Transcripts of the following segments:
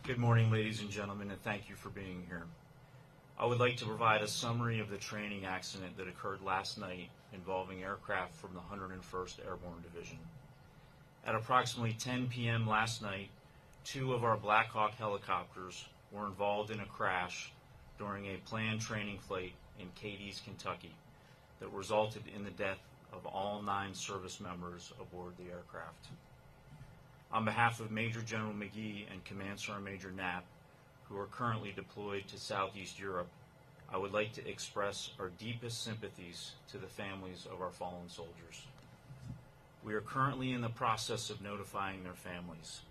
Good morning, ladies and gentlemen, and thank you for being here. I would like to provide a summary of the training accident that occurred last night involving aircraft from the 101st Airborne Division. At approximately 10 p.m. last night, two of our Black Hawk helicopters were involved in a crash during a planned training flight in Cadiz, Kentucky, that resulted in the death of all 9 service members aboard the aircraft. On behalf of Major General McGee and Command Sergeant Major Knapp, who are currently deployed to Southeast Europe, I would like to express our deepest sympathies to the families of our fallen soldiers. We are currently in the process of notifying their families.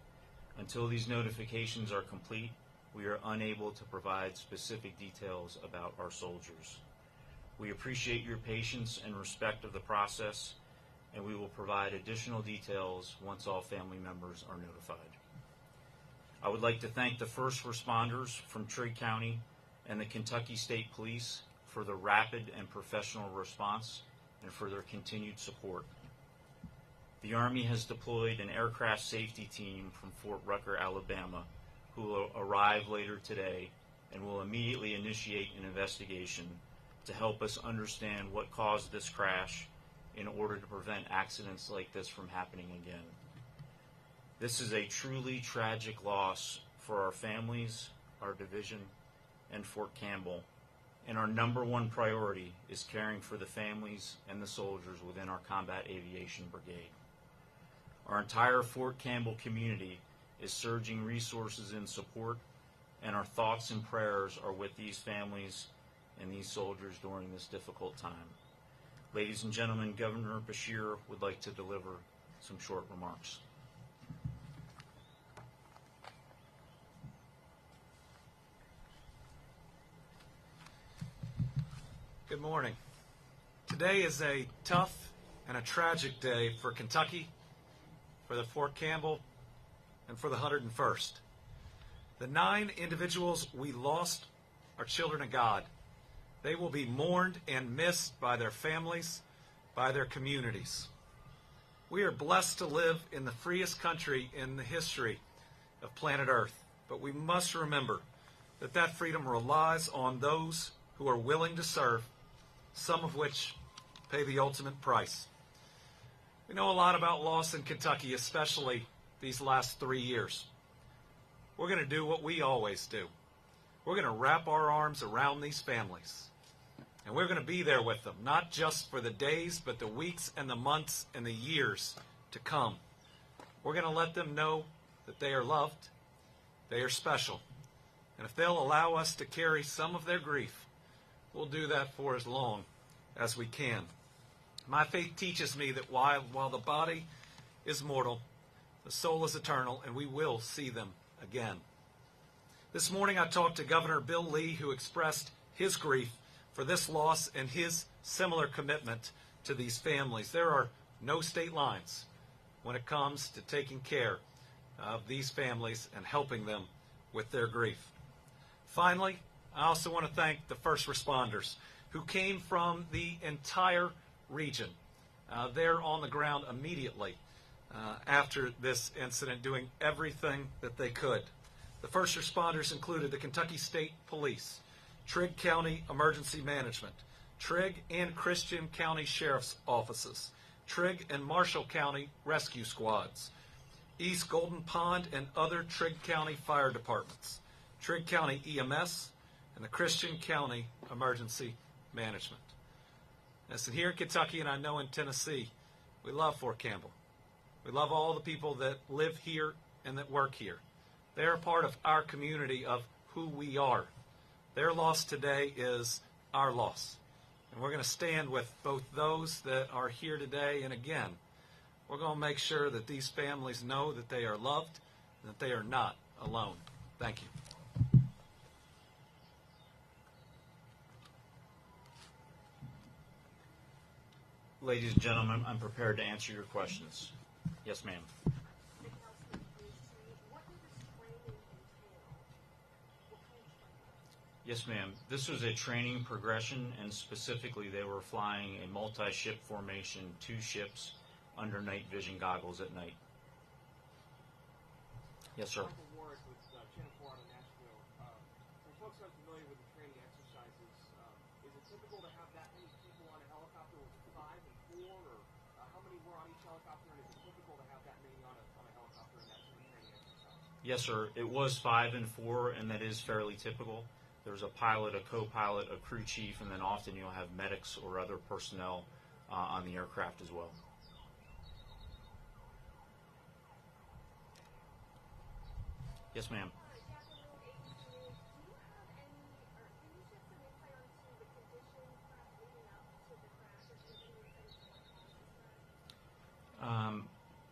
Until these notifications are complete, we are unable to provide specific details about our soldiers. We appreciate your patience and respect of the process, and we will provide additional details once all family members are notified. I would like to thank the first responders from Trigg County and the Kentucky State Police for the rapid and professional response and for their continued support. The Army has deployed an aircraft safety team from Fort Rucker, Alabama, who will arrive later today and will immediately initiate an investigation to help us understand what caused this crash in order to prevent accidents like this from happening again. This is a truly tragic loss for our families, our division, and Fort Campbell, and our number one priority is caring for the families and the soldiers within our Combat Aviation Brigade. Our entire Fort Campbell community is surging resources in support, and our thoughts and prayers are with these families and these soldiers during this difficult time. Ladies and gentlemen, Governor Beshear would like to deliver some short remarks. Good morning. Today is a tough and a tragic day for Kentucky, for the Fort Campbell, and for the 101st. The 9 individuals we lost are children of God. They will be mourned and missed by their families, by their communities. We are blessed to live in the freest country in the history of planet Earth, but we must remember that that freedom relies on those who are willing to serve, some of which pay the ultimate price. We know a lot about loss in Kentucky, especially these last 3 years. We're going to do what we always do. We're going to wrap our arms around these families. And we're going to be there with them, not just for the days, but the weeks and the months and the years to come. We're going to let them know that they are loved, they are special. And if they'll allow us to carry some of their grief, we'll do that for as long as we can. My faith teaches me that while the body is mortal, the soul is eternal, and we will see them again. This morning I talked to Governor Bill Lee, who expressed his grief for this loss and his similar commitment to these families. There are no state lines when it comes to taking care of these families and helping them with their grief. Finally, I also want to thank the first responders who came from the entire region. They're on the ground immediately after this incident, doing everything that they could. The first responders included the Kentucky State Police, Trigg County Emergency Management, Trigg and Christian County Sheriff's Offices, Trigg and Marshall County Rescue Squads, East Golden Pond and other Trigg County Fire Departments, Trigg County EMS, and the Christian County Emergency Management. Listen, here in Kentucky, and I know in Tennessee, we love Fort Campbell. We love all the people that live here and that work here. They're a part of our community, of who we are. Their loss today is our loss. And we're going to stand with both those that are here today, and again, we're going to make sure that these families know that they are loved and that they are not alone. Thank you. Ladies and gentlemen, I'm prepared to answer your questions. Yes, ma'am. Yes, ma'am. This was a training progression, and specifically they were flying a multi-ship formation, 2 ships under night vision goggles at night. Yes, sir. Michael Ward with Channel 4 folks aren't familiar with the training exercises, is it typical to have that many people on a helicopter? Was it 5 and 4, or how many were on each helicopter? And is it typical to have that many on a helicopter in that sort of training exercise? Yes, sir. It was 5 and 4, and that is fairly typical. There's a pilot, a co-pilot, a crew chief, and then often you'll have medics or other personnel on the aircraft as well. Yes, ma'am.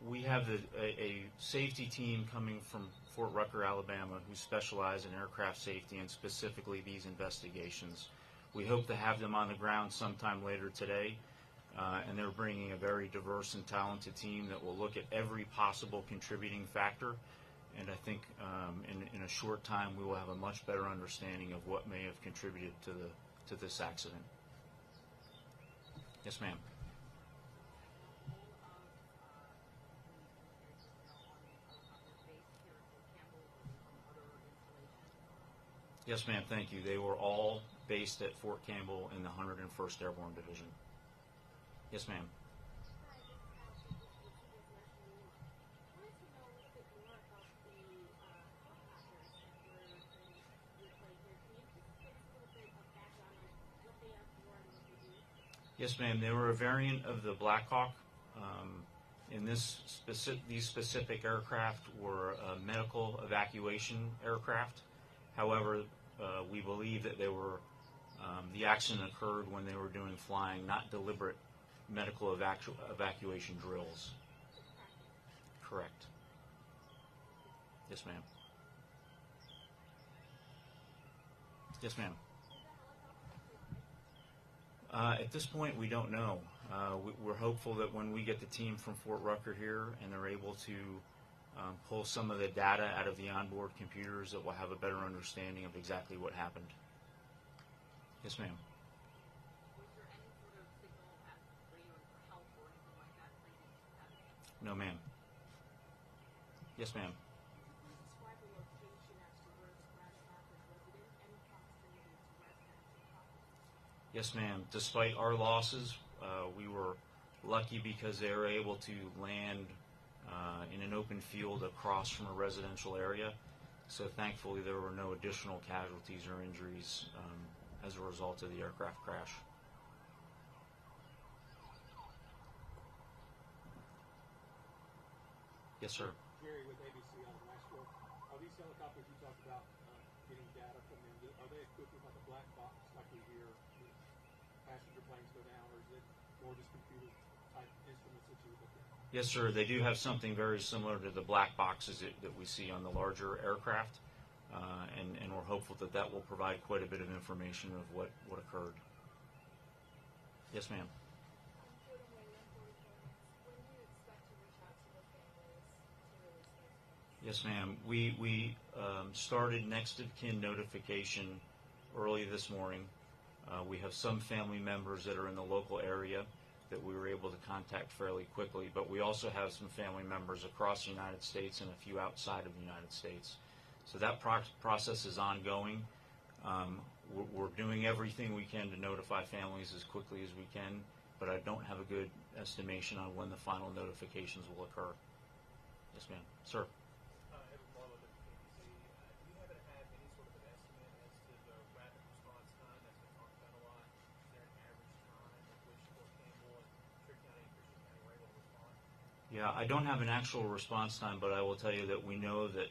We have a safety team coming from Fort Rucker, Alabama, who specialize in aircraft safety and specifically these investigations. We hope to have them on the ground sometime later today, and they're bringing a very diverse and talented team that will look at every possible contributing factor. And I think in a short time we will have a much better understanding of what may have contributed to this accident. Yes, ma'am. Yes, ma'am, thank you. They were all based at Fort Campbell in the 101st Airborne Division. Yes, ma'am. Yes, ma'am. They were a variant of the Black Hawk. In these specific aircraft were medical evacuation aircraft. However, we believe that they were the accident occurred when they were doing flying, not deliberate medical evacuation drills. Correct. Yes, ma'am. Yes, ma'am. At this point, we don't know. We're hopeful that when we get the team from Fort Rucker here and they're able to pull some of the data out of the onboard computers, that we'll have a better understanding of exactly what happened. Yes, ma'am. Was there any sort of signal at radio for help or anything like that leading to that? No, ma'am. Yes, ma'am. Could you describe the location as to where the crash happened? Was it in any proximity to residential property? Yes, ma'am. Despite our losses, we were lucky because they were able to land in an open field across from a residential area. So thankfully there were no additional casualties or injuries as a result of the aircraft crash. Yes, sir. Jerry with ABC out of Nashville. Are these helicopters you talked about getting data from them, are they equipped with like a black box like we hear when passenger planes go down, or is it more just computer type instruments that you would look at? Yes, sir. They do have something very similar to the black boxes that we see on the larger aircraft, and we're hopeful that that will provide quite a bit of information of what occurred. Yes, ma'am. Yes, ma'am. We started next of kin notification early this morning. We have some family members that are in the local area that we were able to contact fairly quickly, but we also have some family members across the United States and a few outside of the United States. So that process is ongoing. We're doing everything we can to notify families as quickly as we can, but I don't have a good estimation on when the final notifications will occur. Yes, ma'am. Sir. Yeah, I don't have an actual response time, but I will tell you that we know that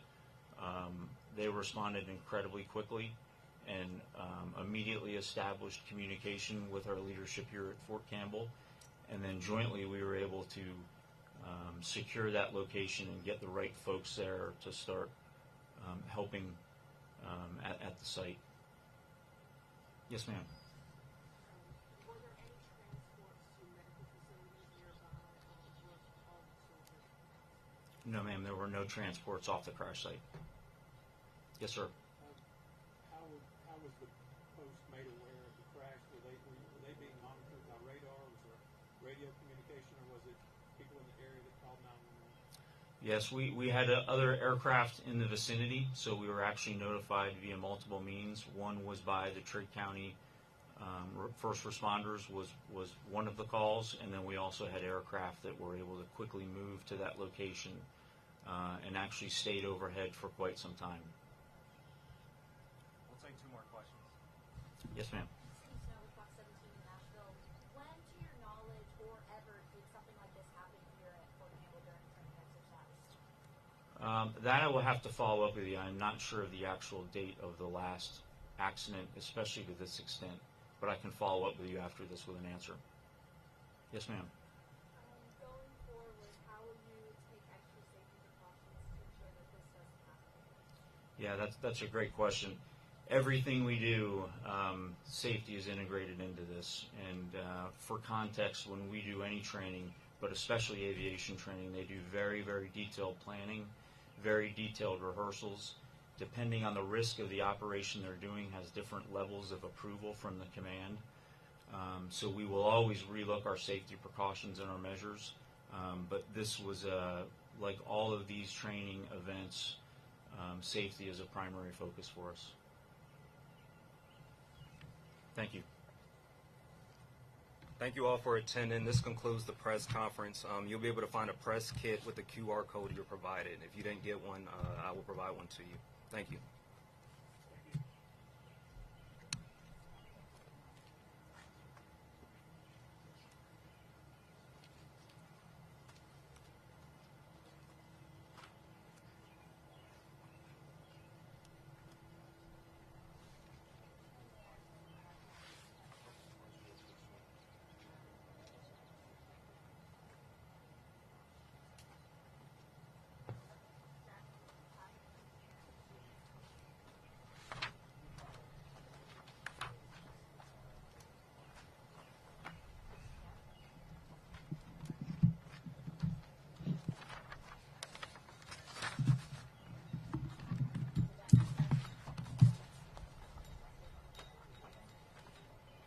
they responded incredibly quickly and immediately established communication with our leadership here at Fort Campbell, and then jointly we were able to secure that location and get the right folks there to start helping at the site. Yes, ma'am. Were there any transports to medical facilities nearby, or was all the children? No, ma'am, there were no transports off the crash site. Yes, sir. How was the post made aware of the crash? Were they being monitored by radar? Was there radio communication, or was it people in the area that called 911? Yes, we had other aircraft in the vicinity, so we were actually notified via multiple means. One was by the Trigg County first responders was one of the calls, and then we also had aircraft that were able to quickly move to that location and actually stayed overhead for quite some time. We'll take two more questions. Yes, ma'am. Steve Snow with Fox 17 in Nashville. When, to your knowledge, or ever, did something like this happen here at Fort Campbell during a training exercise? That I will have to follow up with you. I'm not sure of the actual date of the last accident, especially to this extent, but I can follow up with you after this with an answer. Yes, ma'am. Going forward, how will you take extra safety precautions to ensure that this doesn't happen? Yeah, that's a great question. Everything we do, safety is integrated into this. And for context, when we do any training, but especially aviation training, they do very, very detailed planning, very detailed rehearsals. Depending on the risk of the operation they're doing, has different levels of approval from the command. So we will always relook our safety precautions and our measures. But this was, like all of these training events, safety is a primary focus for us. Thank you. Thank you all for attending. This concludes the press conference. You'll be able to find a press kit with the QR code you're provided. If you didn't get one, I will provide one to you. Thank you.